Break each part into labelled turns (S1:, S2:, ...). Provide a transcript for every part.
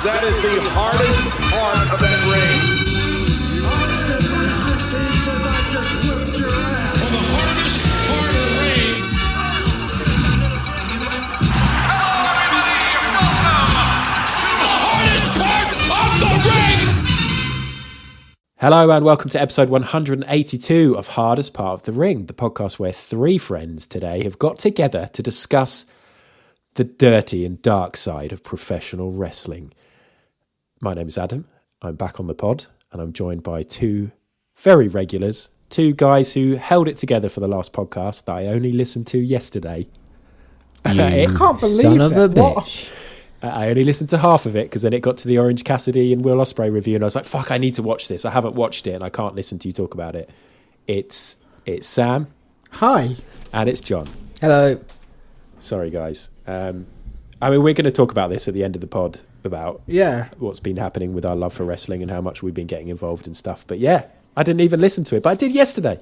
S1: That is the hardest part of that ring. For the hardest part of the ring. Hello, everybody. Welcome to the hardest part of the ring.
S2: Hello and welcome to episode 182 of Hardest Part of the Ring, the podcast where three friends today have got together to discuss the dirty and dark side of professional wrestling. My name is Adam, I'm back on the pod, and I'm joined by two very regulars, two guys who held it together for the last podcast that I only listened to yesterday.
S3: I can't believe
S4: son of a
S3: What?
S4: bitch.
S2: I only listened to half of it because then it got to the Orange Cassidy and Will Ospreay review and I was like, fuck, I need to watch this. I haven't watched it and I can't listen to you talk about it. It's Sam.
S3: Hi.
S2: And it's John.
S4: Hello.
S2: Sorry, guys. I mean, we're going to talk about this at the end of the pod about what's been happening with our love for wrestling and how much we've been getting involved and stuff. But yeah, I didn't even listen to it, but I did yesterday.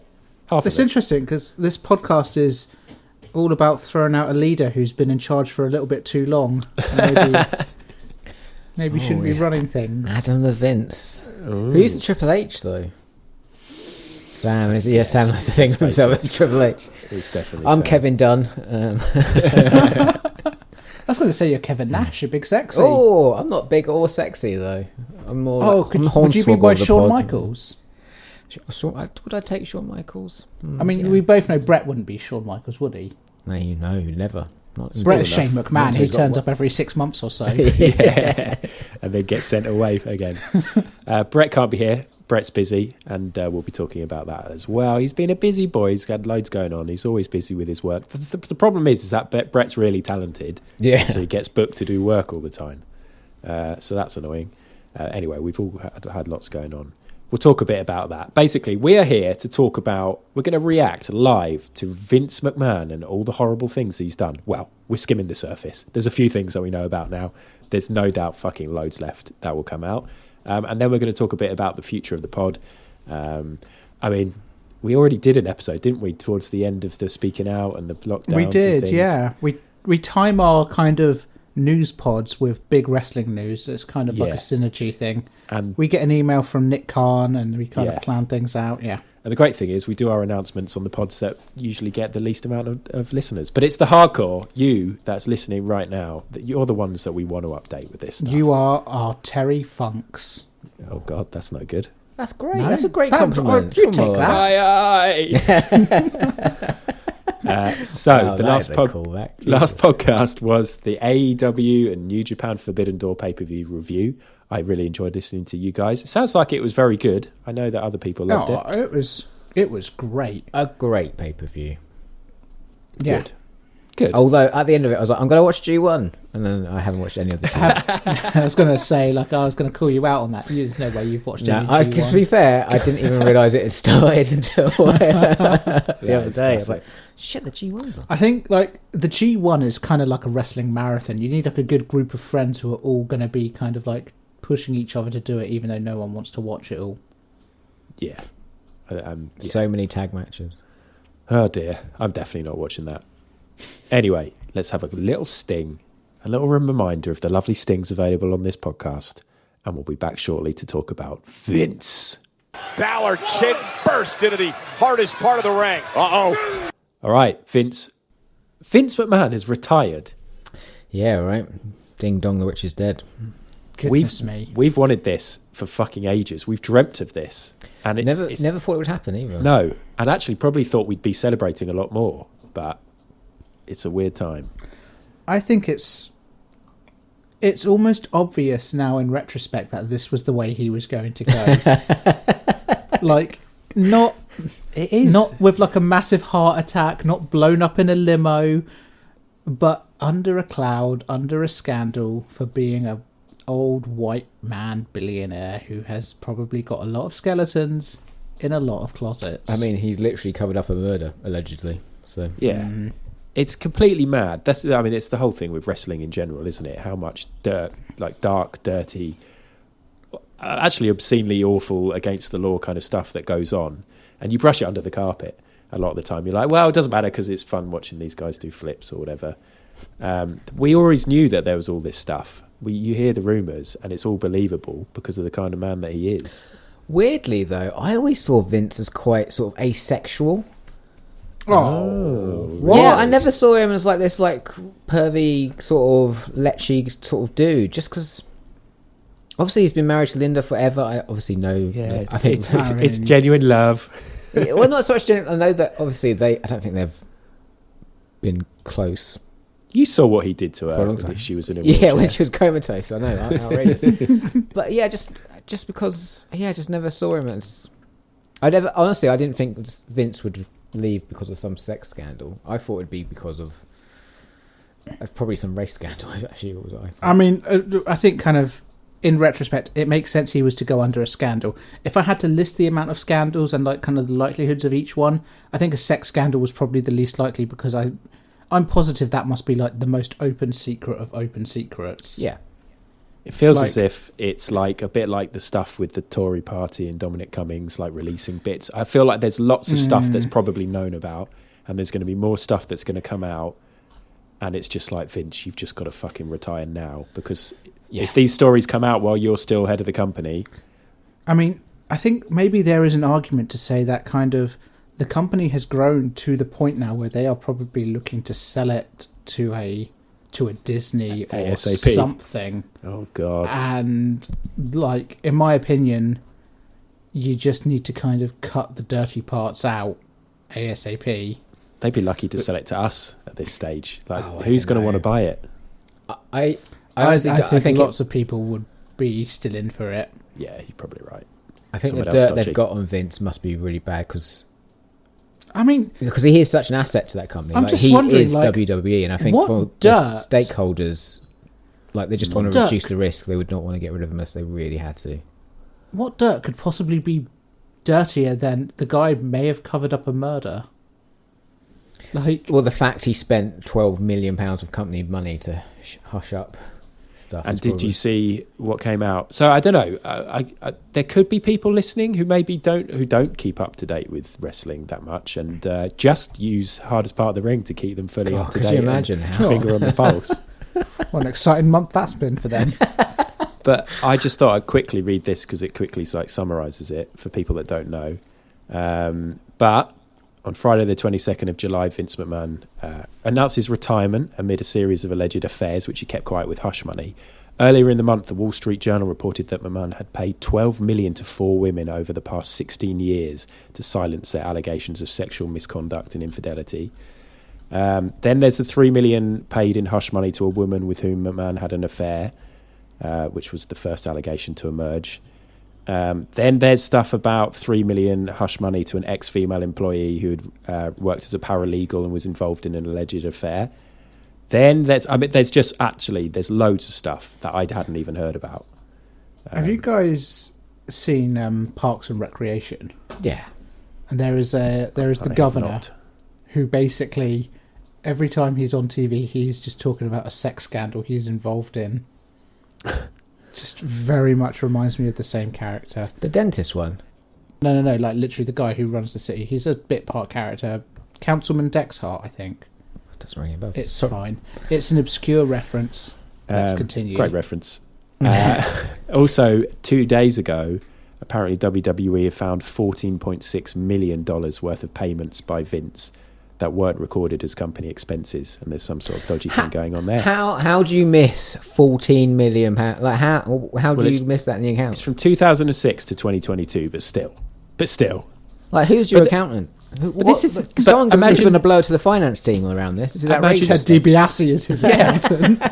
S3: It's interesting because this podcast is all about throwing out a leader who's been in charge for a little bit too long. Maybe shouldn't be running things.
S4: Adam the Vince. Ooh. Who's the Triple H though? Sam, is it? Yeah, Sam likes to think of himself as Triple H.
S2: He's definitely
S4: I'm
S2: Sam.
S4: Kevin Dunn.
S3: I was going to say you're Kevin Nash, you're big sexy.
S4: Oh, I'm not big or sexy though. I'm more.
S3: Would you be by Shawn Michaels?
S4: Would I take Shawn Michaels?
S3: We both know Brett wouldn't be Shawn Michaels, would he?
S4: No, never.
S3: Brett is Shane McMahon, who turns up every 6 months or so.
S2: Yeah, and then gets sent away again. Brett can't be here. Brett's busy, and we'll be talking about that as well. He's been a busy boy. He's got loads going on. He's always busy with his work. The problem is that Brett's really talented.
S4: Yeah.
S2: So he gets booked to do work all the time. So that's annoying. Anyway, we've all had lots going on. We'll talk a bit about that. Basically, we are here to talk about, we're going to react live to Vince McMahon and all the horrible things he's done. Well, we're skimming the surface. There's a few things that we know about now. There's no doubt fucking loads left that will come out. And then we're going to talk a bit about the future of the pod. We already did an episode, didn't we, towards the end of the speaking out and the lockdowns?
S3: We did,
S2: and things.
S3: yeah. We time our kind of news pods with big wrestling news. It's kind of like a synergy thing. And we get an email from Nick Khan and we kind of plan things out, yeah.
S2: And the great thing is we do our announcements on the pods that usually get the least amount of listeners. But it's the hardcore, you that's listening right now, that you're the ones that we want to update with this stuff.
S3: You are our Terry Funks.
S2: Oh, God, that's not good.
S4: That's great.
S3: No?
S4: That's a great compliment.
S3: You take that.
S2: Aye, aye. The last podcast was the AEW and New Japan Forbidden Door pay-per-view review. I really enjoyed listening to you guys. It sounds like it was very good. I know that other people loved it.
S3: It was great.
S4: A great pay-per-view.
S2: Yeah. Good.
S4: Although at the end of it, I was like, I'm going to watch G1, and then I haven't watched any of the
S3: I was going to say, I was going to call you out on that. There's no way you've watched any G1.
S4: To be fair, I didn't even realise it had started until the other day. I was like, shit, the G1's on.
S3: I think the G1 is kind of like a wrestling marathon. You need a good group of friends who are all going to be kind of pushing each other to do it, even though no one wants to watch it all.
S2: Yeah.
S4: So many tag matches.
S2: Oh dear, I'm definitely not watching that. Anyway, let's have a little sting, a little reminder of the lovely stings available on this podcast, and we'll be back shortly to talk about Vince.
S1: Balor chin first into the hardest part of the ring. Uh-oh.
S2: All right, Vince McMahon is retired.
S4: Yeah, right. Ding dong, the witch is dead.
S2: We've wanted this for fucking ages. We've dreamt of this. And
S4: never thought it would happen either.
S2: No, and actually probably thought we'd be celebrating a lot more, but it's a weird time.
S3: I think it's almost obvious now in retrospect that this was the way he was going to go. Not with a massive heart attack, not blown up in a limo, but under a cloud, under a scandal for being a old white man billionaire who has probably got a lot of skeletons in a lot of closets.
S4: I mean, he's literally covered up a murder, allegedly. So
S2: yeah. It's completely mad. It's the whole thing with wrestling in general, isn't it? How much dirt, dark, dirty, actually obscenely awful, against the law kind of stuff that goes on. And you brush it under the carpet a lot of the time. You're like, well, it doesn't matter because it's fun watching these guys do flips or whatever. We always knew that there was all this stuff. you hear the rumours and it's all believable because of the kind of man that he is.
S4: Weirdly, though, I always saw Vince as quite sort of asexual.
S3: What?
S4: Yeah, I never saw him as like this like pervy sort of lechy sort of dude. Just because, obviously, he's been married to Linda forever. I obviously know.
S2: Yeah,
S4: I think
S2: it's genuine love.
S4: well, not so much genuine. I know that obviously I don't think they've been close.
S2: You saw what he did to
S4: For a
S2: her
S4: long time.
S2: when she was in a wheelchair.
S4: Yeah, when she was comatose. I know, outrageous. But yeah, just because, I just never saw him as. I didn't think Vince would leave because of some sex scandal. I thought it'd be because of probably some race scandal. Actually, was I thought.
S3: I mean, I think kind of in retrospect, it makes sense he was to go under a scandal. If I had to list the amount of scandals and like kind of the likelihoods of each one, I think a sex scandal was probably the least likely because I'm positive that must be like the most open secret of open secrets.
S4: Yeah.
S2: It feels as if it's like a bit like the stuff with the Tory party and Dominic Cummings, like releasing bits. I feel like there's lots of stuff that's probably known about, and there's going to be more stuff that's going to come out, and it's just like, Vince, you've just got to fucking retire now, because if these stories come out while you're still head of the company...
S3: I mean, I think maybe there is an argument to say that kind of the company has grown to the point now where they are probably looking to sell it to a Disney or
S2: ASAP.
S3: something.
S2: Oh God.
S3: And like, in my opinion, you just need to kind of cut the dirty parts out ASAP.
S2: They'd be lucky to sell it to us at this stage. Like,
S4: Oh,
S2: who's going to want to buy it?
S4: I
S3: think lots of people would be still in for it.
S2: Yeah, you're probably right.
S4: I think the
S2: Someone else
S4: dirt
S2: dodgy.
S4: they've got on Vince must be really bad because he is such an asset to that company.
S3: I'm
S4: like,
S3: just
S4: he
S3: wondering,
S4: is
S3: like,
S4: WWE, and I think
S3: what
S4: for
S3: dirt?
S4: the stakeholders, like they just want to
S3: dirt?
S4: reduce the risk. They would not want to get rid of him unless they really had to.
S3: What dirt could possibly be dirtier than the guy may have covered up a murder? Like,
S4: Well, the fact he spent £12 million of company money to hush up stuff.
S2: And
S4: is
S2: did
S4: probably-
S2: you see what came out? So I don't know. I there could be people listening who maybe don't keep up to date with wrestling that much, and just use Hardest Part of the Ring to keep them fully up to
S4: could
S2: date.
S4: you imagine?
S2: and finger on the pulse.
S3: what an exciting month that's been for them.
S2: But I just thought I'd quickly read this because it quickly summarises it for people that don't know. But on Friday the 22nd of July, Vince McMahon announced his retirement amid a series of alleged affairs which he kept quiet with hush money. Earlier in the month, the Wall Street Journal reported that McMahon had paid $12 million to 4 women over the past 16 years to silence their allegations of sexual misconduct and infidelity. Then there's the $3 million paid in hush money to a woman with whom McMahon had an affair, which was the first allegation to emerge. Then there's stuff about $3 million hush money to an ex-female employee who had worked as a paralegal and was involved in an alleged affair. Then there's loads of stuff that I hadn't even heard about.
S3: Have you guys seen Parks and Recreation?
S4: Yeah.
S3: And there is the governor who basically every time he's on TV, he's just talking about a sex scandal he's involved in. Just very much reminds me of the same character.
S4: The dentist one?
S3: No, like literally the guy who runs the city. He's a bit part character. Councilman Dexhart, I think.
S4: Doesn't ring a bell.
S3: It's fine. It's an obscure reference. Let's continue.
S2: Great reference. Also, 2 days ago, apparently WWE have found $14.6 million worth of payments by Vince that weren't recorded as company expenses, and there's some sort of dodgy thing going on there.
S4: How do you miss £14 million? Like how do you miss that in the account?
S2: It's from 2006 to 2022, but still.
S4: Like, who's your accountant? Someone is going to blow to the finance team around this. This is outrageous.
S3: Ted DiBiase is his accountant.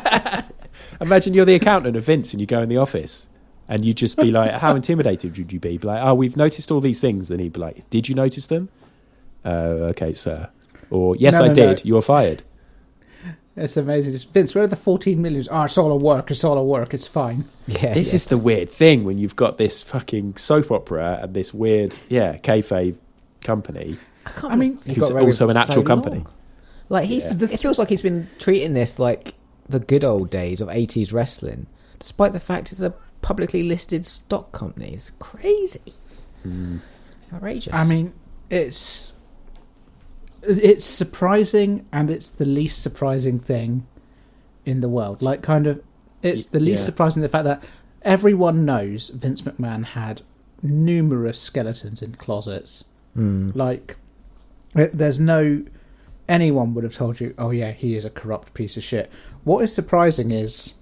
S2: Imagine you're the accountant of Vince and you go in the office and you just be like, how intimidated would you be? Be like, oh, we've noticed all these things. And he'd be like, did you notice them? Okay, sir. Or, yes, I did. You're fired.
S3: It's amazing. Vince, where are the 14 million? Oh, it's all a work. It's fine.
S4: Yeah.
S2: This is the weird thing when you've got this fucking soap opera and this weird, kayfabe company.
S3: I mean,
S2: who's also an actual company.
S4: Like, it feels like he's been treating this like the good old days of 80s wrestling, despite the fact it's a publicly listed stock company. It's crazy. Outrageous.
S3: I mean, it's surprising, and it's the least surprising thing in the world. Like, kind of, It's the least surprising, the fact that everyone knows Vince McMahon had numerous skeletons in closets. Like, there's no... Anyone would have told you, oh yeah, he is a corrupt piece of shit. What is surprising is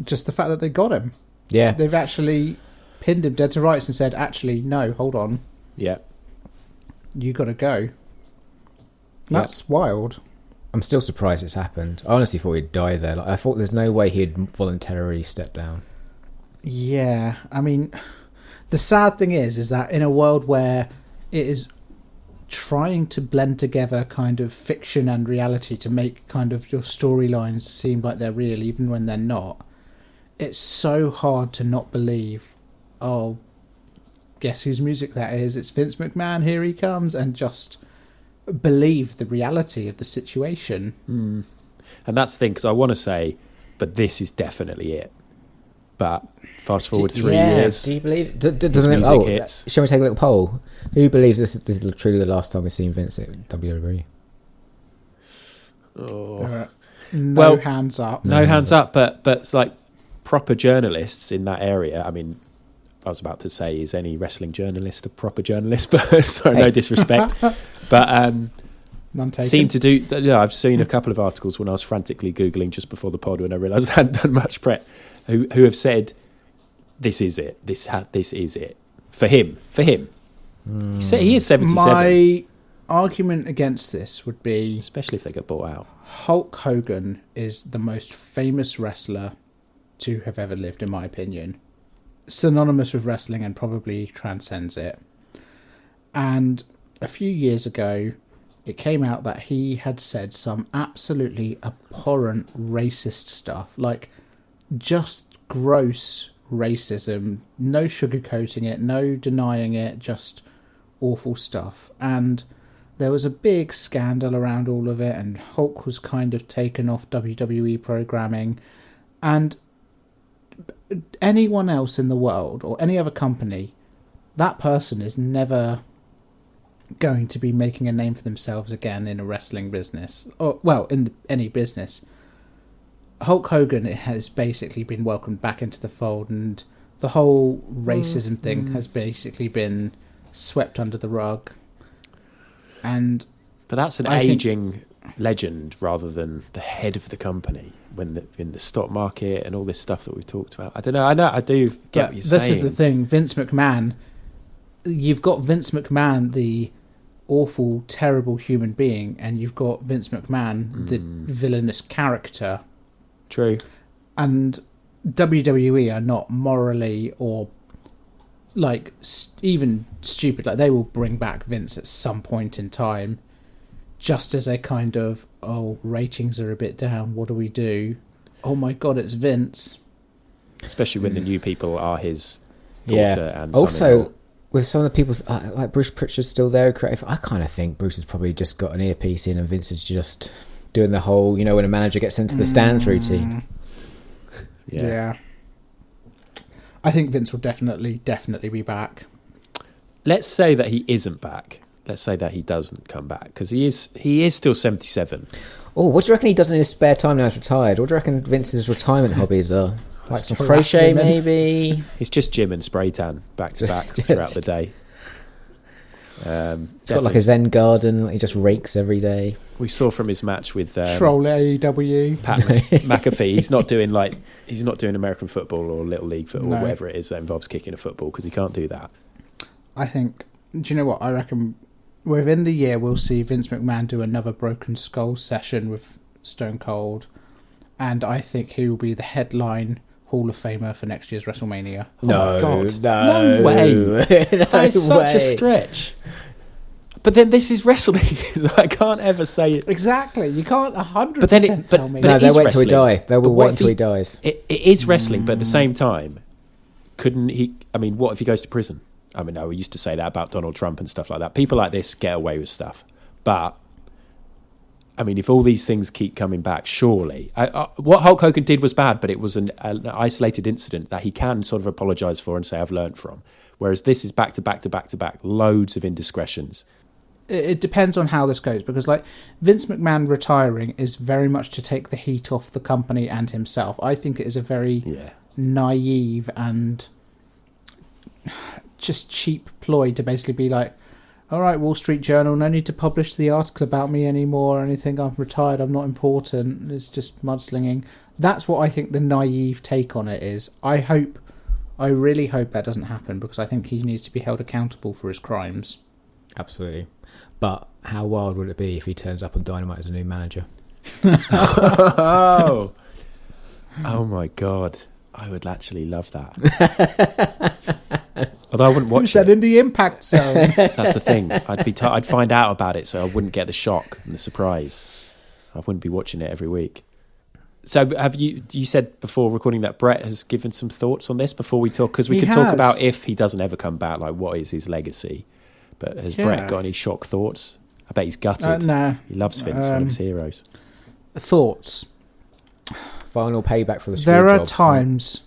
S3: just the fact that they got him.
S4: Yeah.
S3: They've actually pinned him dead to rights and said, actually, no, hold on.
S2: Yeah.
S3: You got to go. That's wild.
S4: I'm still surprised it's happened. I honestly thought he'd die there. Like, I thought there's no way he'd voluntarily step down.
S3: Yeah, I mean, the sad thing is that in a world where it is trying to blend together kind of fiction and reality to make kind of your storylines seem like they're real even when they're not, it's so hard to not believe, oh, guess whose music that is? It's Vince McMahon, here he comes, and just believe the reality of the situation.
S2: And that's the thing, because I want to say, but this is definitely it. But fast forward 3 years.
S4: Do you believe? Doesn't it?
S2: Hits.
S4: Shall we take a little poll? Who believes this is truly the last time we've seen Vince at WWE?
S3: No hands up.
S2: No hands up, but it's like proper journalists in that area. I mean, I was about to say, is any wrestling journalist a proper journalist? But sorry, no disrespect. But
S3: None taken.
S2: seem to do. I've seen a couple of articles when I was frantically Googling just before the pod when I realised I hadn't done much prep, who have said, this is it. This is it. For him. He is 77.
S3: My argument against this would be...
S2: Especially if they get bought out.
S3: Hulk Hogan is the most famous wrestler to have ever lived, in my opinion. Synonymous with wrestling and probably transcends it. And a few years ago, it came out that he had said some absolutely abhorrent racist stuff. Like, just gross racism. No sugarcoating it, no denying it, just awful stuff. And there was a big scandal around all of it, and Hulk was kind of taken off WWE programming. And anyone else in the world, or any other company, that person is never going to be making a name for themselves again in a wrestling business. Or, well, in any business. Hulk Hogan has basically been welcomed back into the fold, and the whole racism thing has basically been swept under the rug. But
S2: that's an aging legend rather than the head of the company in the stock market and all this stuff that we've talked about. I don't know. I do get what you're saying.
S3: This is the thing. Vince McMahon, you've got Vince McMahon, the awful, terrible human being, and you've got Vince McMahon, the villainous character.
S2: True.
S3: And WWE are not morally or like even stupid. Like, they will bring back Vince at some point in time, just as a kind of, oh, ratings are a bit down, what do we do? Oh my god, it's Vince.
S2: Especially when the new people are his daughter and son-in-law.
S4: Also, with some of the people, like Bruce Pritchard's still there, creative. I kind of think Bruce has probably just got an earpiece in, and Vince is just doing the whole, when a manager gets into the stands routine.
S3: Yeah. I think Vince will definitely be back.
S2: Let's say that he isn't back. Let's say that he doesn't come back, because he is still 77.
S4: Oh, what do you reckon he does in his spare time now he's retired? What do you reckon Vince's retirement hobbies are? Like some crochet, maybe?
S2: It's just gym and spray tan back to back throughout the day.
S4: He's got like a Zen garden. He just rakes every day.
S2: We saw from his match with
S3: Troll AEW
S2: Pat McAfee. He's not doing American football or Little League football or whatever it is that involves kicking a football, because he can't do that.
S3: I think. Do you know what? I reckon within the year we'll see Vince McMahon do another Broken Skull session with Stone Cold, and I think he will be the headline Hall of Famer for next year's WrestleMania.
S2: No way. That is such a stretch. But then this is wrestling, so I can't ever say it.
S3: Exactly. You can't 100% tell me.
S4: No, they'll wait until he dies. They will wait until he dies.
S2: It is wrestling, but at the same time, couldn't he... I mean, what if he goes to prison? I mean, we used to say that about Donald Trump and stuff like that. People like this get away with stuff. But, I mean, if all these things keep coming back, surely... what Hulk Hogan did was bad, but it was an isolated incident that he can sort of apologise for and say, I've learnt from. Whereas this is back to back to back to back. Loads of indiscretions.
S3: it depends on how this goes, because like Vince McMahon retiring is very much to take the heat off the company and himself. I think it is a very naive and just cheap ploy to basically be like, all right, Wall Street Journal, no need to publish the article about me anymore or anything. I'm retired. I'm not important. It's just mudslinging. That's what I think the naive take on it is. I really hope that doesn't happen, because I think he needs to be held accountable for his crimes.
S4: Absolutely. But how wild would it be if he turns up on Dynamite as a new manager?
S2: Oh my God. I would actually love that. Although I wouldn't watch
S3: Who's that in the impact zone?
S2: That's the thing. I'd find out about it, so I wouldn't get the shock and the surprise. I wouldn't be watching it every week. So you said before recording that Brett has given some thoughts on this before we talk, because we could talk about if he doesn't ever come back, like what is his legacy. But has Brett got any shock thoughts? I bet he's gutted.
S3: No.
S2: He loves Vince, one of his heroes.
S3: Thoughts.
S4: Final payback for the school
S3: There are
S4: job.
S3: times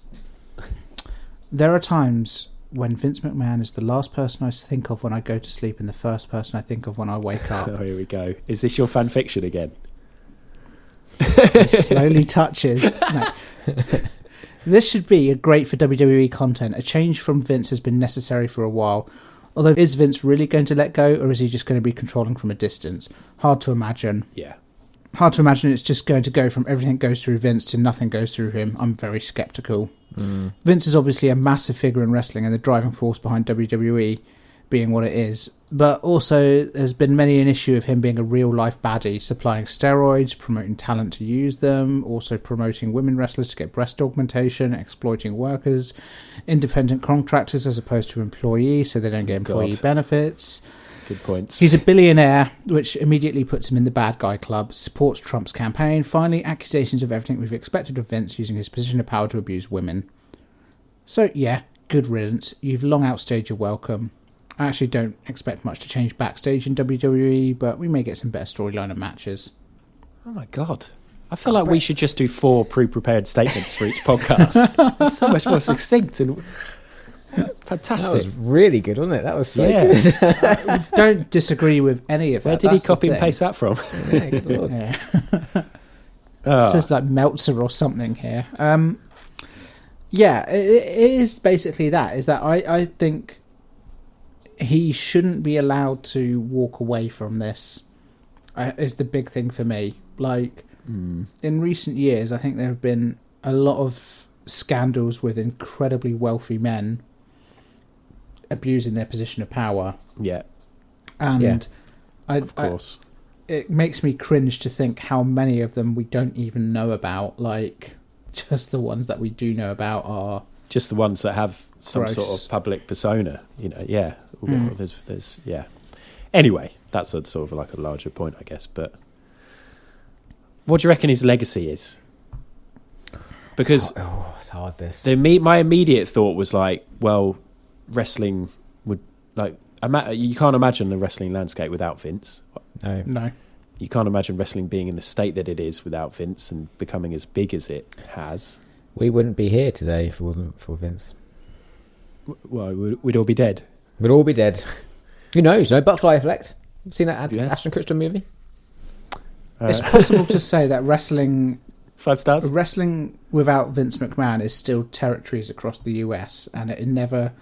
S3: when Vince McMahon is the last person I think of when I go to sleep and the first person I think of when I wake up.
S2: Oh, here we go. Is this your fan fiction again?
S3: He slowly touches. No. This should be great for WWE content. A change from Vince has been necessary for a while. Although, is Vince really going to let go, or is he just going to be controlling from a distance? Hard to imagine.
S2: Yeah.
S3: Hard to imagine it's just going to go from everything goes through Vince to nothing goes through him. I'm very sceptical. Vince is obviously a massive figure in wrestling and the driving force behind WWE being what it is. But also, there's been many an issue of him being a real-life baddie, supplying steroids, promoting talent to use them, also promoting women wrestlers to get breast augmentation, exploiting workers, independent contractors as opposed to employees so they don't get employee benefits.
S2: Good points.
S3: He's a billionaire, which immediately puts him in the bad guy club, supports Trump's campaign. Finally, accusations of everything we've expected of Vince using his position of power to abuse women. So, yeah, good riddance. You've long outstayed your welcome. I actually don't expect much to change backstage in WWE, but we may get some better storyline and matches.
S2: Oh my God. I feel like we should just do 4 pre-prepared statements for each podcast. It's so much more succinct and fantastic.
S4: That was really good, wasn't it? That was so good.
S3: I don't disagree with any of it.
S2: Where did he copy and paste that from?
S4: Yeah, good Lord.
S3: Yeah. It says like Meltzer or something here. Yeah, it is basically that. Is that I think he shouldn't be allowed to walk away from this. Is the big thing for me. Like in recent years, I think there have been a lot of scandals with incredibly wealthy men abusing their position of power.
S2: Yeah.
S3: And
S2: of course.
S3: It makes me cringe to think how many of them we don't even know about. Like, just the ones that we do know about are
S2: just the ones that have some
S3: gross.
S2: sort of public persona, you know. Yeah. There's Anyway, that's a sort of like a larger point, I guess. But what do you reckon his legacy is? Because
S4: it's hard. This
S2: my immediate thought was like, well, wrestling would like you can't imagine the wrestling landscape without Vince.
S3: no.
S2: You can't imagine wrestling being in the state that it is without Vince and becoming as big as it has.
S4: We wouldn't be here today if it wasn't for Vince.
S2: Well, we'd all be dead.
S4: We'd all be dead. Who knows? No butterfly effect. You've seen that Ashton Kutcher movie?
S3: It's possible to say that wrestling
S2: 5 stars.
S3: Wrestling without Vince McMahon is still territories across the US, and it never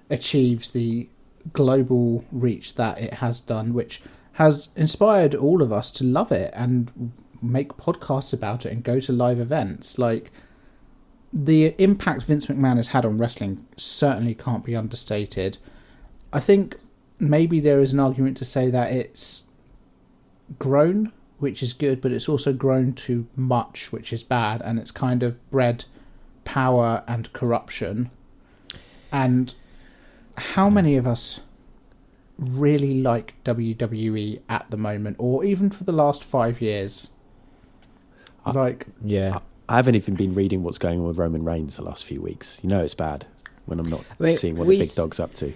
S3: achieves the global reach that it has done, which has inspired all of us to love it and make podcasts about it and go to live events. Like, the impact Vince McMahon has had on wrestling certainly can't be understated. I think maybe there is an argument to say that it's grown, which is good, but it's also grown too much, which is bad, and it's kind of bred power and corruption. And how many of us really like WWE at the moment, or even for the last 5 years?
S2: I haven't even been reading what's going on with Roman Reigns the last few weeks. You know it's bad when I'm not seeing what the big dog's up to.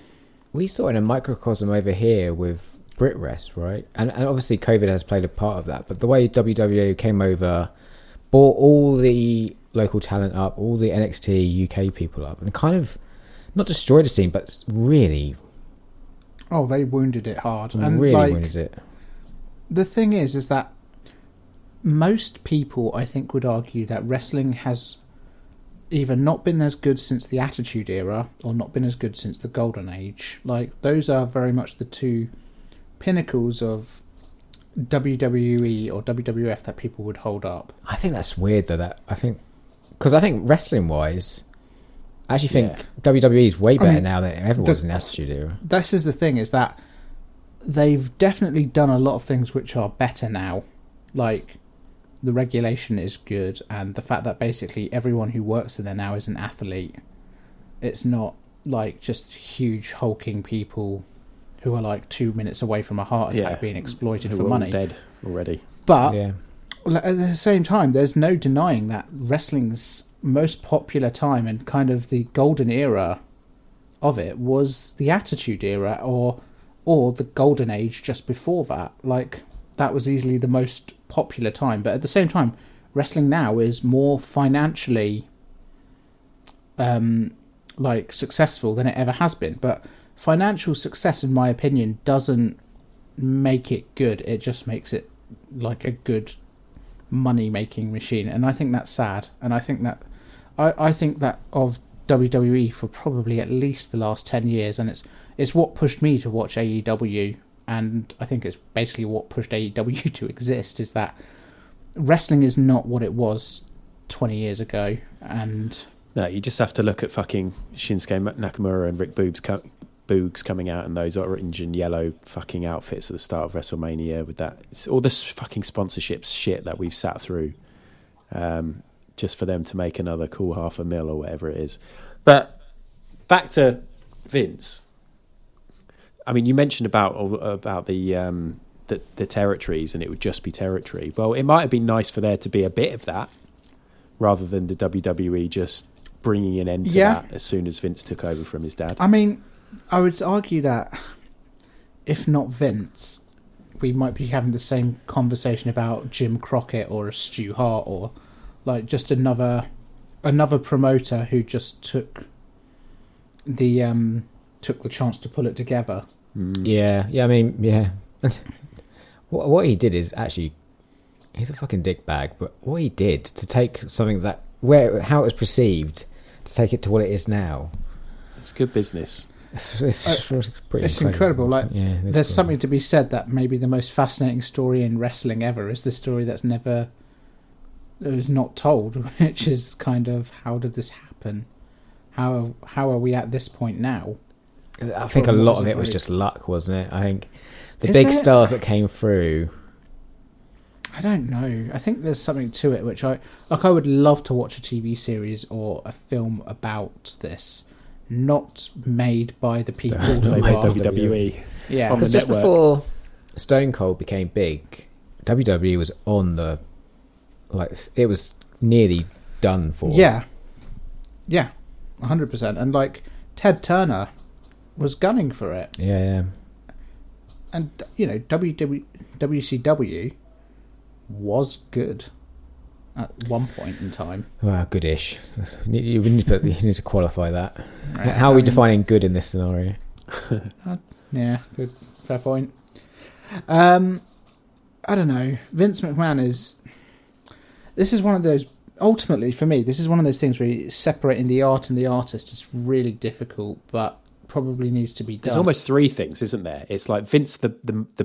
S4: We saw it in a microcosm over here with BritRest, right? And obviously COVID has played a part of that, but the way WWE came over, brought all the local talent up, all the NXT UK people up, and kind of not destroyed the scene, but really
S3: Oh, they wounded it hard. And
S4: really wounded it.
S3: The thing is that most people, I think, would argue that wrestling has either not been as good since the Attitude Era or not been as good since the Golden Age. Like, those are very much the two pinnacles of WWE or WWF that people would hold up.
S4: I think that's weird, though. Because I think wrestling-wise, I actually think WWE is way better now than it ever was in the Attitude Era.
S3: This is the thing, is that they've definitely done a lot of things which are better now. Like, the regulation is good, and the fact that basically everyone who works in there now is an athlete. It's not like just huge hulking people who are like 2 minutes away from a heart attack being exploited for money.
S2: Dead already.
S3: But at the same time, there's no denying that wrestling's most popular time and kind of the golden era of it was the Attitude Era or the Golden Age just before that. Like, that was easily the most popular time. But at the same time, wrestling now is more financially successful than it ever has been. But financial success, in my opinion, doesn't make it good. It just makes it like a good money-making machine. And I think that's sad. And I think that I think that of WWE for probably at least the last 10 years, and it's what pushed me to watch AEW, and I think it's basically what pushed AEW to exist, is that wrestling is not what it was 20 years ago. And
S2: no, you just have to look at fucking Shinsuke Nakamura and Rick Boogs coming out in those orange and yellow fucking outfits at the start of WrestleMania with that. It's all this fucking sponsorships shit that we've sat through just for them to make another cool $500,000 or whatever it is. But back to Vince. I mean, you mentioned about the territories, and it would just be territory. Well, it might have been nice for there to be a bit of that, rather than the WWE just bringing an end to that as soon as Vince took over from his dad.
S3: I mean, I would argue that if not Vince, we might be having the same conversation about Jim Crockett or a Stu Hart, or like just another promoter who just took the chance to pull it together.
S4: Yeah. I mean, what he did is actually, he's a fucking dickbag. But what he did to take something how it was perceived, to take it to what it is now,
S2: it's good business.
S4: It's pretty
S3: incredible. Like, there's
S4: cool.
S3: something to be said that maybe the most fascinating story in wrestling ever is the story that was not told, which is kind of, how did this happen? How are we at this point now?
S4: I think a lot of it was just luck, wasn't it? I think the big stars that came through.
S3: I don't know. I think there's something to it, which I would love to watch a TV series or a film about this, not made by the people who
S2: made
S3: are
S2: by WWE.
S3: Yeah,
S4: because just before Stone Cold became big, WWE was on the, like, it was nearly done for.
S3: Yeah, 100%. And like Ted Turner was gunning for it.
S4: Yeah.
S3: And WCW was good at one point in time.
S4: Well, goodish. You need to qualify that. How are we defining good in this scenario?
S3: Yeah, good, fair point. I don't know. Vince McMahon this is one of those, ultimately for me, this is one of those things where separating the art and the artist is really difficult, but probably needs to be done.
S2: There's almost three things, isn't there? It's like Vince the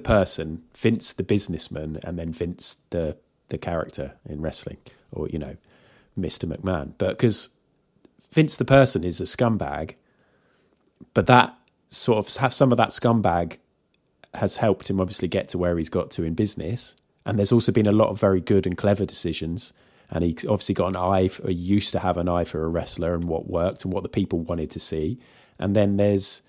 S2: person, Vince the businessman, and then Vince the character in wrestling, or Mr McMahon. But because Vince the person is a scumbag, but that sort of some of that scumbag has helped him obviously get to where he's got to in business. And there's also been a lot of very good and clever decisions. And he obviously got an eye, or used to have an eye for a wrestler and what worked and what the people wanted to see. And then there's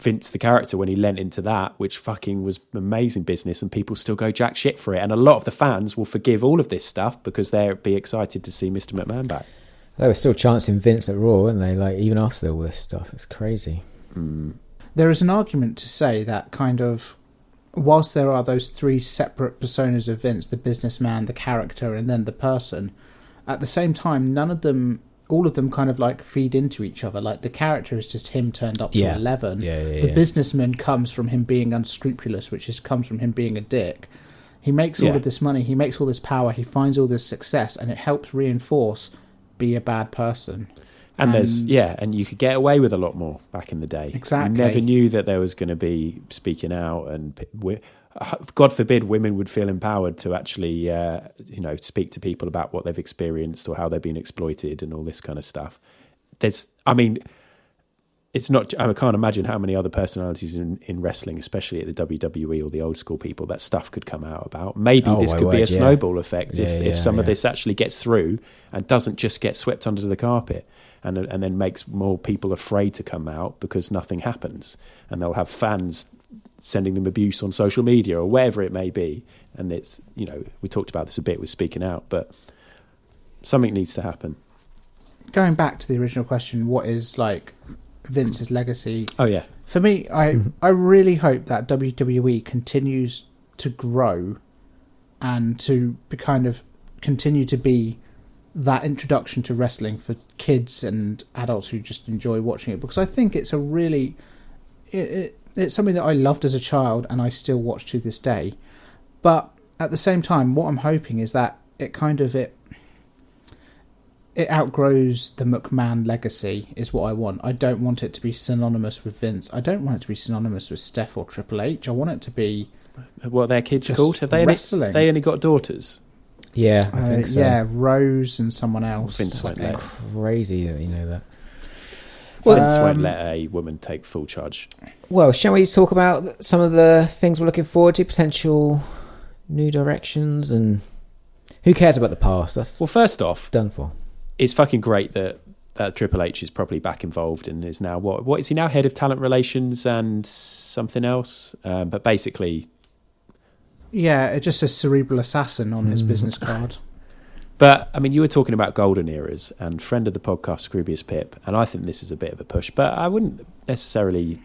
S2: Vince the character, when he lent into that, which fucking was amazing business, and people still go jack shit for it. And a lot of the fans will forgive all of this stuff because they'll be excited to see Mr McMahon back.
S4: They were still chancing Vince at Raw, weren't they? Like, even after all this stuff, it's crazy.
S3: There is an argument to say that kind of, whilst there are those three separate personas of Vince, the businessman, the character, and then the person, at the same time, none of them all of them kind of like feed into each other. Like the character is just him turned up to 11. The
S4: Yeah.
S3: businessman comes from him being unscrupulous, comes from him being a dick. He makes all of this money, he makes all this power, he finds all this success, and it helps reinforce be a bad person.
S2: And and you could get away with a lot more back in the day.
S3: Exactly.
S2: You never knew that there was going to be speaking out, and God forbid women would feel empowered to actually, speak to people about what they've experienced or how they've been exploited and all this kind of stuff. It's not. I can't imagine how many other personalities in wrestling, especially at the WWE or the old school people, that stuff could come out about. Maybe this could be a snowball effect if some of this actually gets through and doesn't just get swept under the carpet, and then makes more people afraid to come out because nothing happens, and they'll have fans sending them abuse on social media or wherever it may be. And it's, we talked about this a bit with speaking out, but something needs to happen.
S3: Going back to the original question, what is like Vince's legacy?
S2: Oh yeah,
S3: for me, I really hope that WWE continues to grow and to kind of continue to be that introduction to wrestling for kids and adults who just enjoy watching it, because I think it's a really it's something that I loved as a child and I still watch to this day. But at the same time, what I'm hoping is that it outgrows the McMahon legacy is what I want. I don't want it to be synonymous with Vince. I don't want it to be synonymous with Steph or Triple H. I want it to be...
S2: What are their kids called? Have they only got daughters?
S4: Yeah, I think so.
S3: Yeah, Rose and someone else.
S2: Vince won't let.
S4: Crazy that you know that.
S2: Well, Vince won't let a woman take full charge.
S4: Well, shall we talk about some of the things we're looking forward to, potential new directions, and who cares about the past? That's
S2: first off,
S4: done for.
S2: It's fucking great that Triple H is probably back involved and is now what is he now, head of talent relations and something else? But basically,
S3: yeah, it just says cerebral assassin on his business card.
S2: But I mean, you were talking about golden eras, and friend of the podcast, Scroobius Pip, and I think this is a bit of a push, but I wouldn't necessarily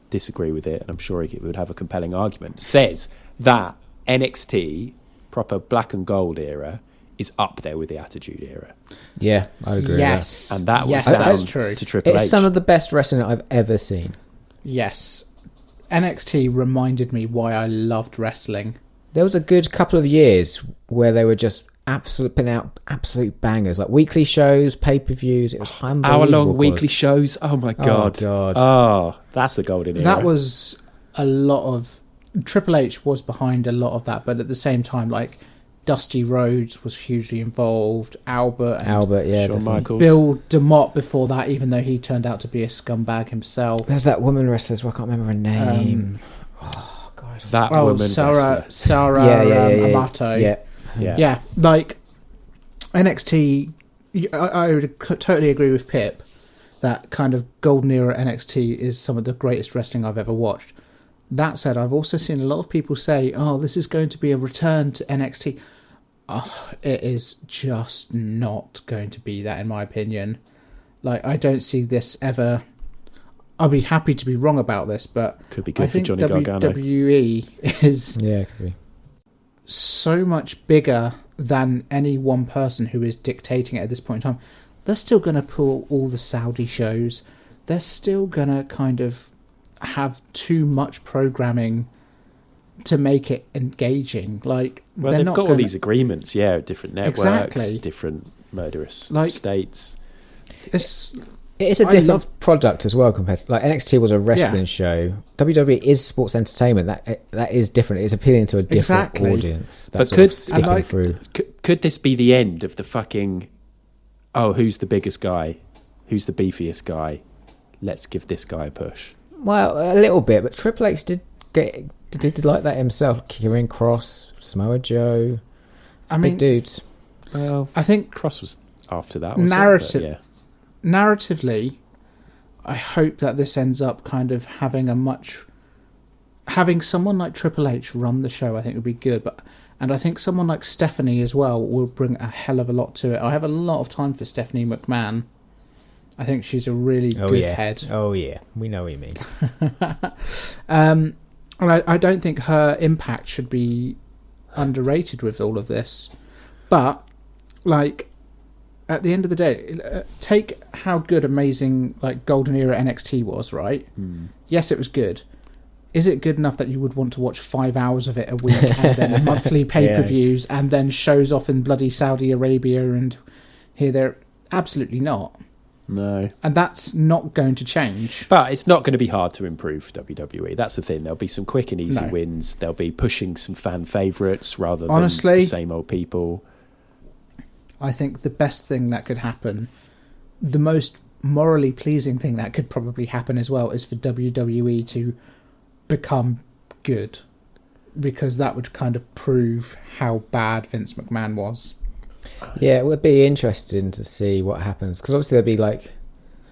S2: disagree with it, and I'm sure he would have a compelling argument. Says that NXT, proper black and gold era, is up there with the Attitude Era.
S4: Yeah, I agree.
S3: Yes,
S2: and that was
S3: that's true.
S2: To Triple H.
S4: It's some of the best wrestling I've ever seen.
S3: Yes, NXT reminded me why I loved wrestling.
S4: There was a good couple of years where they were just putting out absolute bangers, like weekly shows, pay-per-views. It was unbelievable.
S2: Hour-long weekly shows. Oh my god! Oh, that's the golden era.
S3: That was a lot of... Triple H was behind a lot of that, but at the same time, like, Dusty Rhodes was hugely involved. Albert,
S4: yeah,
S2: Shawn Michaels.
S3: Bill DeMott before that, even though he turned out to be a scumbag himself.
S4: There's that woman wrestler, I can't remember her name.
S3: Sarah Amato. Yeah. Like NXT, I would totally agree with Pip that kind of golden era NXT is some of the greatest wrestling I've ever watched. That said, I've also seen a lot of people say, "Oh, this is going to be a return to NXT." Oh, it is just not going to be that, in my opinion. Like, I don't see this ever. I'll be happy to be wrong about this, but
S2: could be good for Johnny Gargano.
S3: WWE is
S4: could be
S3: so much bigger than any one person who is dictating it at this point in time. They're still going to pull all the Saudi shows. They're still going to kind of have too much programming to make it engaging. Like,
S2: well, they've got all these agreements, different networks, different murderous states.
S4: It's a different product as well compared to, like, NXT was a wrestling show. WWE is sports entertainment. That is different. It's appealing to a different audience.
S2: But could this be the end of the fucking, who's the biggest guy? Who's the beefiest guy? Let's give this guy a push.
S4: Well, a little bit, but Triple H did like that himself. Kieran Cross, Samoa Joe, big dudes.
S2: Well,
S3: I think
S2: Cross was after that.
S3: Narratively, I hope that this ends up kind of having someone like Triple H run the show. I think would be good, and I think someone like Stephanie as well will bring a hell of a lot to it. I have a lot of time for Stephanie McMahon. I think she's a really good head.
S4: Oh yeah, we know what you mean.
S3: And I don't think her impact should be underrated with all of this. But, like, at the end of the day, take how good, amazing, like golden era NXT was, right? Yes, it was good. Is it good enough that you would want to watch 5 hours of it a week and then monthly pay-per-views and then shows off in bloody Saudi Arabia and here, there? Absolutely not.
S2: No.
S3: And that's not going to change.
S2: But it's not going to be hard to improve WWE. That's the thing. There'll be some quick and easy wins. They'll be pushing some fan favourites rather than the same old people.
S3: I think the best thing that could happen, the most morally pleasing thing that could probably happen as well, is for WWE to become good. Because that would kind of prove how bad Vince McMahon was.
S4: Yeah, it would be interesting to see what happens. Because obviously there'll be like...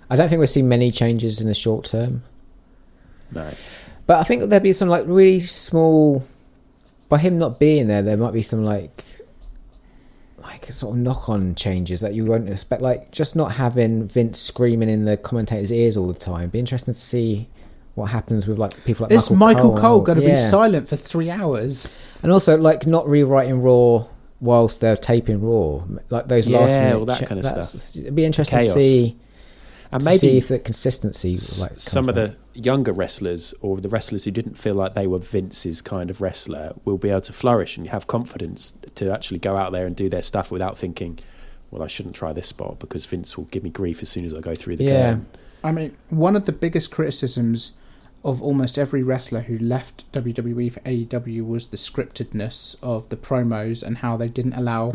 S4: I don't think we'll see many changes in the short term.
S2: No.
S4: But I think there'll be some like really small... By him not being there might be some like sort of knock-on changes that you won't expect. Like just not having Vince screaming in the commentator's ears all the time. Be interesting to see what happens with like people like
S3: Is Michael Cole going to be silent for 3 hours?
S4: And also like not rewriting Raw whilst they're taping Raw, like those last minute
S2: all that kind of stuff.
S4: It'd be interesting to see,
S2: and maybe
S4: see if the consistency like
S2: some of the younger wrestlers or the wrestlers who didn't feel like they were Vince's kind of wrestler will be able to flourish and have confidence to actually go out there and do their stuff without thinking, well, I shouldn't try this spot because Vince will give me grief as soon as I go through the curtain.
S3: I mean, one of the biggest criticisms of almost every wrestler who left WWE for AEW was the scriptedness of the promos and how they didn't allow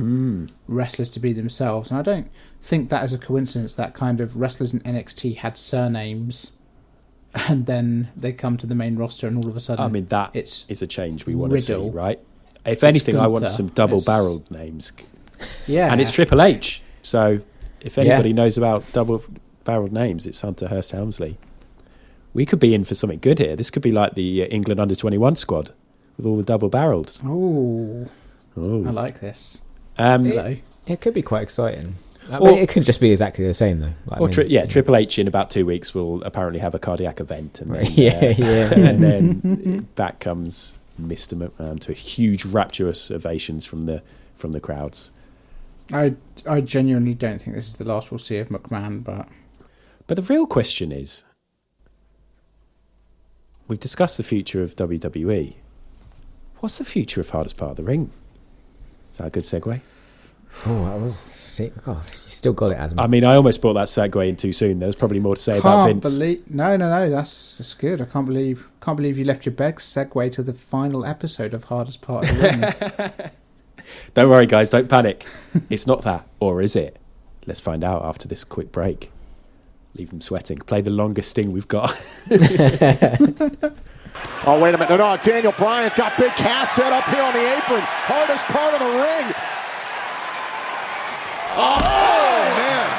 S3: wrestlers to be themselves. And I don't think that is a coincidence that kind of wrestlers in NXT had surnames and then they come to the main roster and all of a sudden...
S2: I mean, that is a change we want to see, right? If anything, I want some double-barreled names.
S3: Yeah.
S2: And it's Triple H. So if anybody knows about double-barreled names, it's Hunter Hearst Helmsley. We could be in for something good here. This could be like the England under-21 squad with all the double-barreled.
S3: Oh, I like this.
S4: It could be quite exciting. I mean, it could just be exactly the same, though. Like,
S2: Triple H in about 2 weeks will apparently have a cardiac event. And then,
S4: and
S2: then back comes Mr McMahon to huge rapturous ovations from the crowds.
S3: I genuinely don't think this is the last we'll see of McMahon,
S2: But the real question is, we've discussed the future of WWE. What's the future of Hardest Part of the Ring? Is that a good segue?
S4: Oh, that was... God, you still got it, Adam.
S2: I mean, I almost brought that segue in too soon. There was probably more to say about Vince.
S3: No, that's good. I can't believe you left your big segue to the final episode of Hardest Part of the Ring.
S2: Don't worry, guys. Don't panic. It's not that. Or is it? Let's find out after this quick break. Leave them sweating. Play the longest sting we've got.
S1: Oh, wait a minute. No, Daniel Bryan's got Big Cass set up here on the apron. Hardest part of the ring. Oh, man.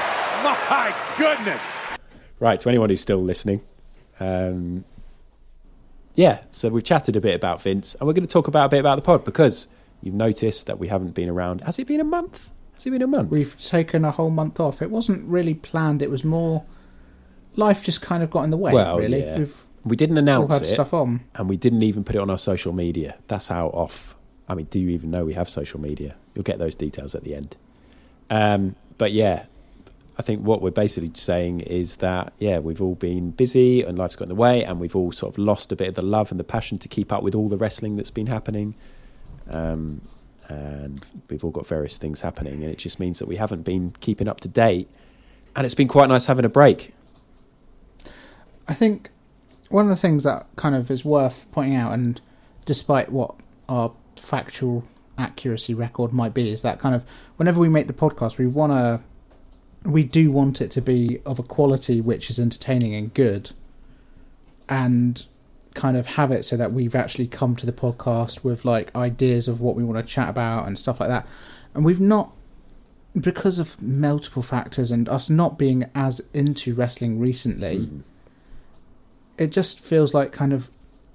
S1: My goodness.
S2: Right, to anyone who's still listening. So we've chatted a bit about Vince, and we're going to talk a bit about the pod, because you've noticed that we haven't been around. Has it been a month? We've
S3: taken a whole month off. It wasn't really planned. It was more... Life just kind of got in the way, really.
S2: Yeah. We didn't announce it,
S3: stuff on.
S2: And we didn't even put it on our social media. That's how off... I mean, do you even know we have social media? You'll get those details at the end. But yeah, I think what we're basically saying is that, we've all been busy and life's got in the way, and we've all sort of lost a bit of the love and the passion to keep up with all the wrestling that's been happening. And we've all got various things happening, and it just means that we haven't been keeping up to date. And it's been quite nice having a break.
S3: I think one of the things that kind of is worth pointing out, and despite what our factual accuracy record might be, is that kind of whenever we make the podcast, we do want it to be of a quality which is entertaining and good, and kind of have it so that we've actually come to the podcast with like ideas of what we want to chat about and stuff like that. And we've not, because of multiple factors and us not being as into wrestling recently, it just feels like kind of,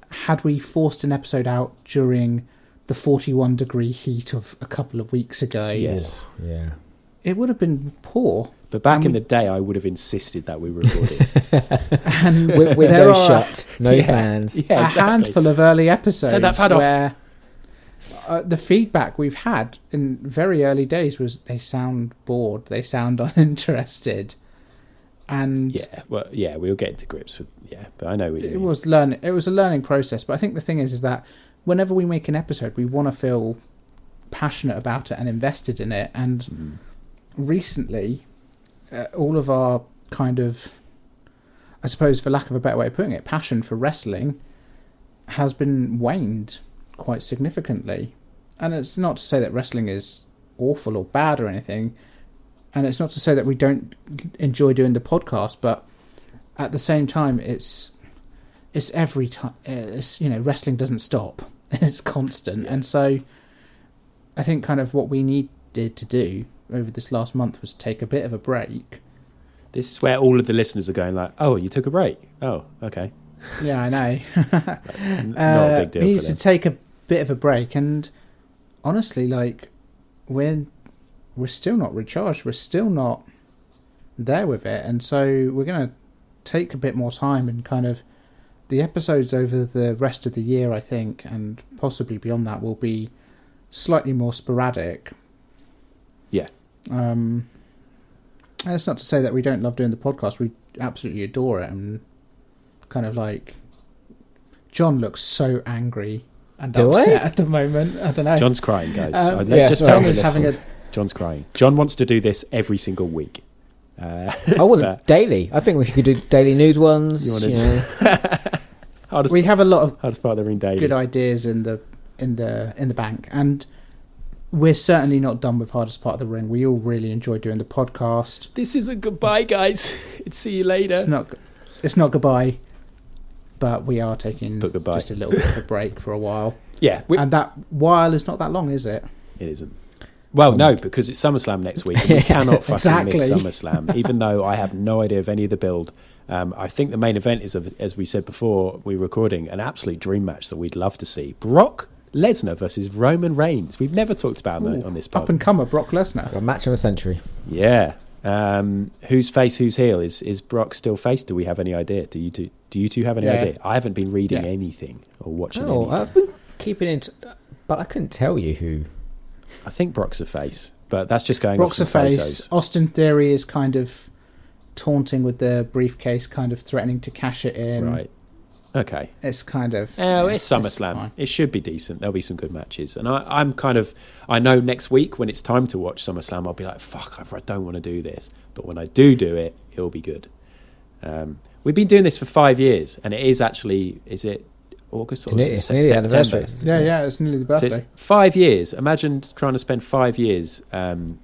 S3: had we forced an episode out during the 41-degree heat of a couple of weeks ago, it would have been poor.
S2: But back in the day, I would have insisted that we recorded.
S3: And
S4: windows shut, no fans.
S3: Yeah, exactly. A handful of early episodes
S2: Turn that fan
S3: where the feedback we've had in very early days was they sound bored, they sound uninterested, and
S2: we'll get to grips with but I know
S3: it was a learning process. But I think the thing is that whenever we make an episode, we want to feel passionate about it and invested in it. And recently, all of our kind of, I suppose, for lack of a better way of putting it, passion for wrestling has been waned quite significantly. And it's not to say that wrestling is awful or bad or anything, and it's not to say that we don't enjoy doing the podcast, but at the same time, it's every time. It's, wrestling doesn't stop; it's constant. And so, I think kind of what we needed to do over this last month was take a bit of a break.
S2: This is where all of the listeners are going like, "Oh, you took a break? Oh, okay."
S3: Yeah, I know.
S2: Not a big deal.
S3: We need to take a bit of a break, and honestly, like we're still not recharged. We're still not there with it, and so we're going to take a bit more time, and kind of the episodes over the rest of the year, I think, and possibly beyond that, will be slightly more sporadic.
S2: Yeah.
S3: That's not to say that we don't love doing the podcast. We absolutely adore it, and kind of like John looks so angry and upset at the moment. I don't know.
S2: John's crying, guys. John's crying. John wants to do this every single week.
S4: Daily. I think we could do daily news ones.
S3: We have a lot of
S2: Hardest Part of the Ring daily.
S3: Good ideas in the bank, and we're certainly not done with Hardest Part of the Ring. We all really enjoy doing the podcast.
S2: This isn't goodbye, guys. It's see you later.
S3: It's not goodbye, but we are taking just a little bit of a break for a while.
S2: Yeah,
S3: and that while is not that long, is it?
S2: It isn't. Well, no, because it's SummerSlam next week, and we cannot fucking miss SummerSlam, even though I have no idea of any of the build. I think the main event is, as we said before, we're recording, an absolute dream match that we'd love to see. Brock Lesnar versus Roman Reigns. We've never talked about that on this pod.
S3: Up and comer, Brock Lesnar.
S4: A match of a century.
S2: Yeah. Who's face, who's heel? Is Brock still face? Do we have any idea? Do you two have any idea? I haven't been reading anything or watching anything.
S4: I've been keeping it, but I couldn't tell you who.
S2: I think Brock's a face, but that's just going
S3: Brock's
S2: off some
S3: a face.
S2: Photos.
S3: Austin Theory is kind of taunting with the briefcase, kind of threatening to cash it in.
S2: Right. Okay.
S3: It's kind of...
S2: it's SummerSlam. It should be decent. There'll be some good matches. And I'm kind of... I know next week when it's time to watch SummerSlam, I'll be like, fuck, I don't want to do this. But when I do it, it'll be good. We've been doing this for 5 years, and it is actually... Is it August or
S4: it's nearly the anniversary.
S3: Yeah, it's nearly the birthday.
S2: So it's 5 years. Imagine trying to spend 5 years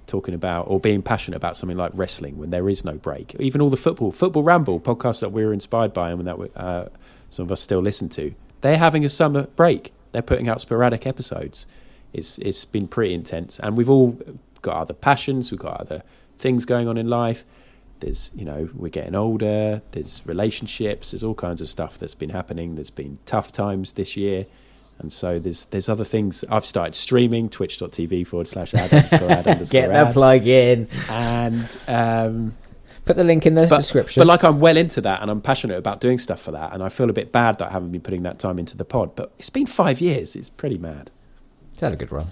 S2: talking about or being passionate about something like wrestling when there is no break. Even all the Football Ramble podcasts that we were inspired by and that some of us still listen to. They're having a summer break. They're putting out sporadic episodes. It's been pretty intense, and we've all got other passions. We've got other things going on in life. There's, we're getting older. There's relationships. There's all kinds of stuff that's been happening. There's been tough times this year. And so there's other things. I've started streaming, twitch.tv/ad_ad_ad.
S4: Get that plug in.
S2: And
S4: put the link in the description.
S2: But I'm well into that, and I'm passionate about doing stuff for that. And I feel a bit bad that I haven't been putting that time into the pod. But it's been 5 years. It's pretty mad.
S4: It's had a good run.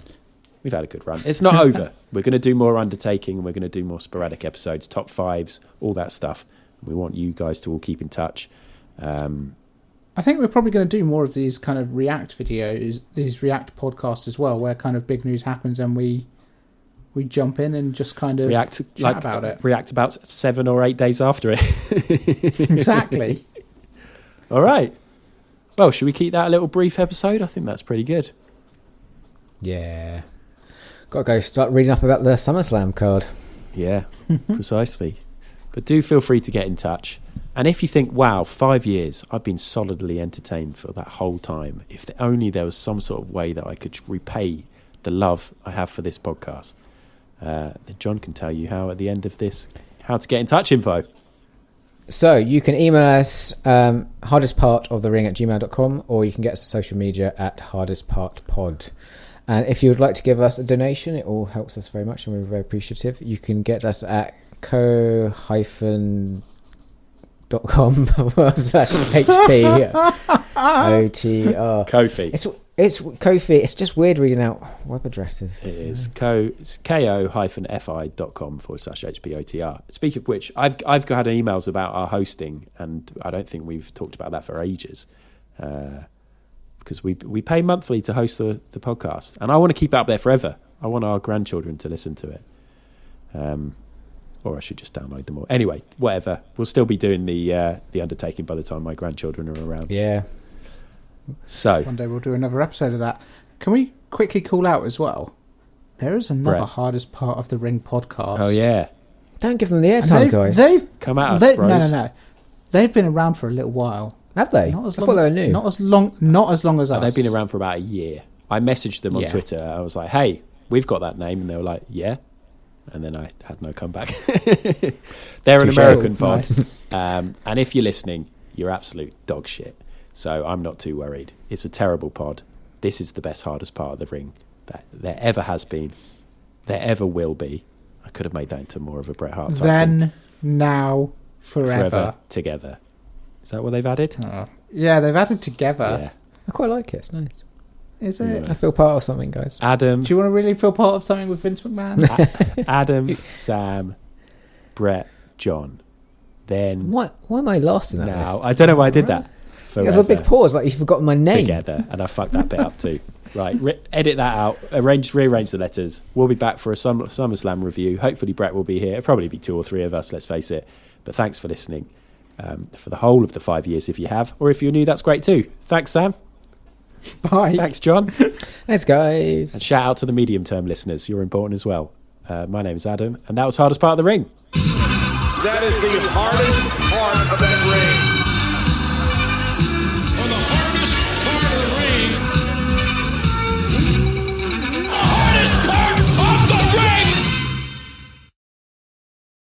S2: We've had a good run. It's not over. We're going to do more Undertaking, and we're going to do more sporadic episodes, top fives, all that stuff. We want you guys to all keep in touch.
S3: I think we're probably going to do more of these kind of react videos, these react podcasts as well, where kind of big news happens and we jump in and just kind of chat about it.
S2: React about 7 or 8 days after it.
S3: Exactly.
S2: All right. Well, should we keep that a little brief episode? I think that's pretty good.
S4: Yeah. Got to go start reading up about the SummerSlam card.
S2: Yeah, precisely. But do feel free to get in touch. And if you think, wow, 5 years, I've been solidly entertained for that whole time. If only there was some sort of way that I could repay the love I have for this podcast, then John can tell you how at the end of this, how to get in touch info.
S4: So you can email us hardestpartofthering@gmail.com, or you can get us on social media at hardestpartpod. And if you would like to give us a donation, it all helps us very much and we're very appreciative. You can get us at co-.com/HPOTR.
S2: Kofi.
S4: It's Ko-fi. It's just weird reading out web addresses.
S2: It is. It's ko-fi.com/HPOTR. Speaking of which, I've had emails about our hosting, and I don't think we've talked about that for ages. Because we pay monthly to host the podcast, and I want to keep it up there forever. I want our grandchildren to listen to it. Or I should just download them all. Anyway, whatever. We'll still be doing the undertaking by the time my grandchildren are around.
S4: Yeah.
S2: So
S3: one day we'll do another episode of that. Can we quickly call out as well? There is another
S2: Brett.
S3: Hardest Part of the Ring podcast.
S2: Oh yeah.
S4: Don't give them the airtime, guys.
S3: They've
S2: Come at us, bros.
S3: No. They've been around for a little while.
S4: Have they?
S3: Not as
S4: I
S3: long,
S4: thought they were new.
S3: Not as long as us.
S2: They've been around for about a year. I messaged them on Twitter. I was like, "Hey, we've got that name," and they were like, "Yeah." And then I had no comeback. They're an American pod,
S3: Nice.
S2: and if you're listening, you're absolute dog shit. So I'm not too worried. It's a terrible pod. This is the best, hardest part of the ring that there ever has been, there ever will be. I could have made that into more of a Bret Hart type
S3: Then,
S2: thing.
S3: now, forever.
S2: Together. Is that what they've added?
S3: Yeah, they've added together.
S2: Yeah.
S4: I quite like it. It's nice.
S3: Is it?
S4: I feel part of something, guys.
S2: Adam.
S3: Do you want to really feel part of something with Vince McMahon?
S2: Adam, Sam, Brett, John. Then
S4: Why am I lost in that
S2: now,
S4: list?
S2: I don't know why I did that.
S4: There's a big pause, like you've forgotten my name.
S2: Together, and I fucked that bit up too. Right, edit that out. Rearrange the letters. We'll be back for a SummerSlam review. Hopefully, Brett will be here. It'll probably be 2 or 3 of us. Let's face it. But thanks for listening for the whole of the 5 years, if you have, or if you're new, that's great too. Thanks, Sam.
S3: Bye.
S2: Thanks, John.
S4: Thanks, guys.
S2: And shout out to the medium-term listeners. You're important as well. My name is Adam, and that was Hardest Part of the Ring.
S1: That is the hardest part of that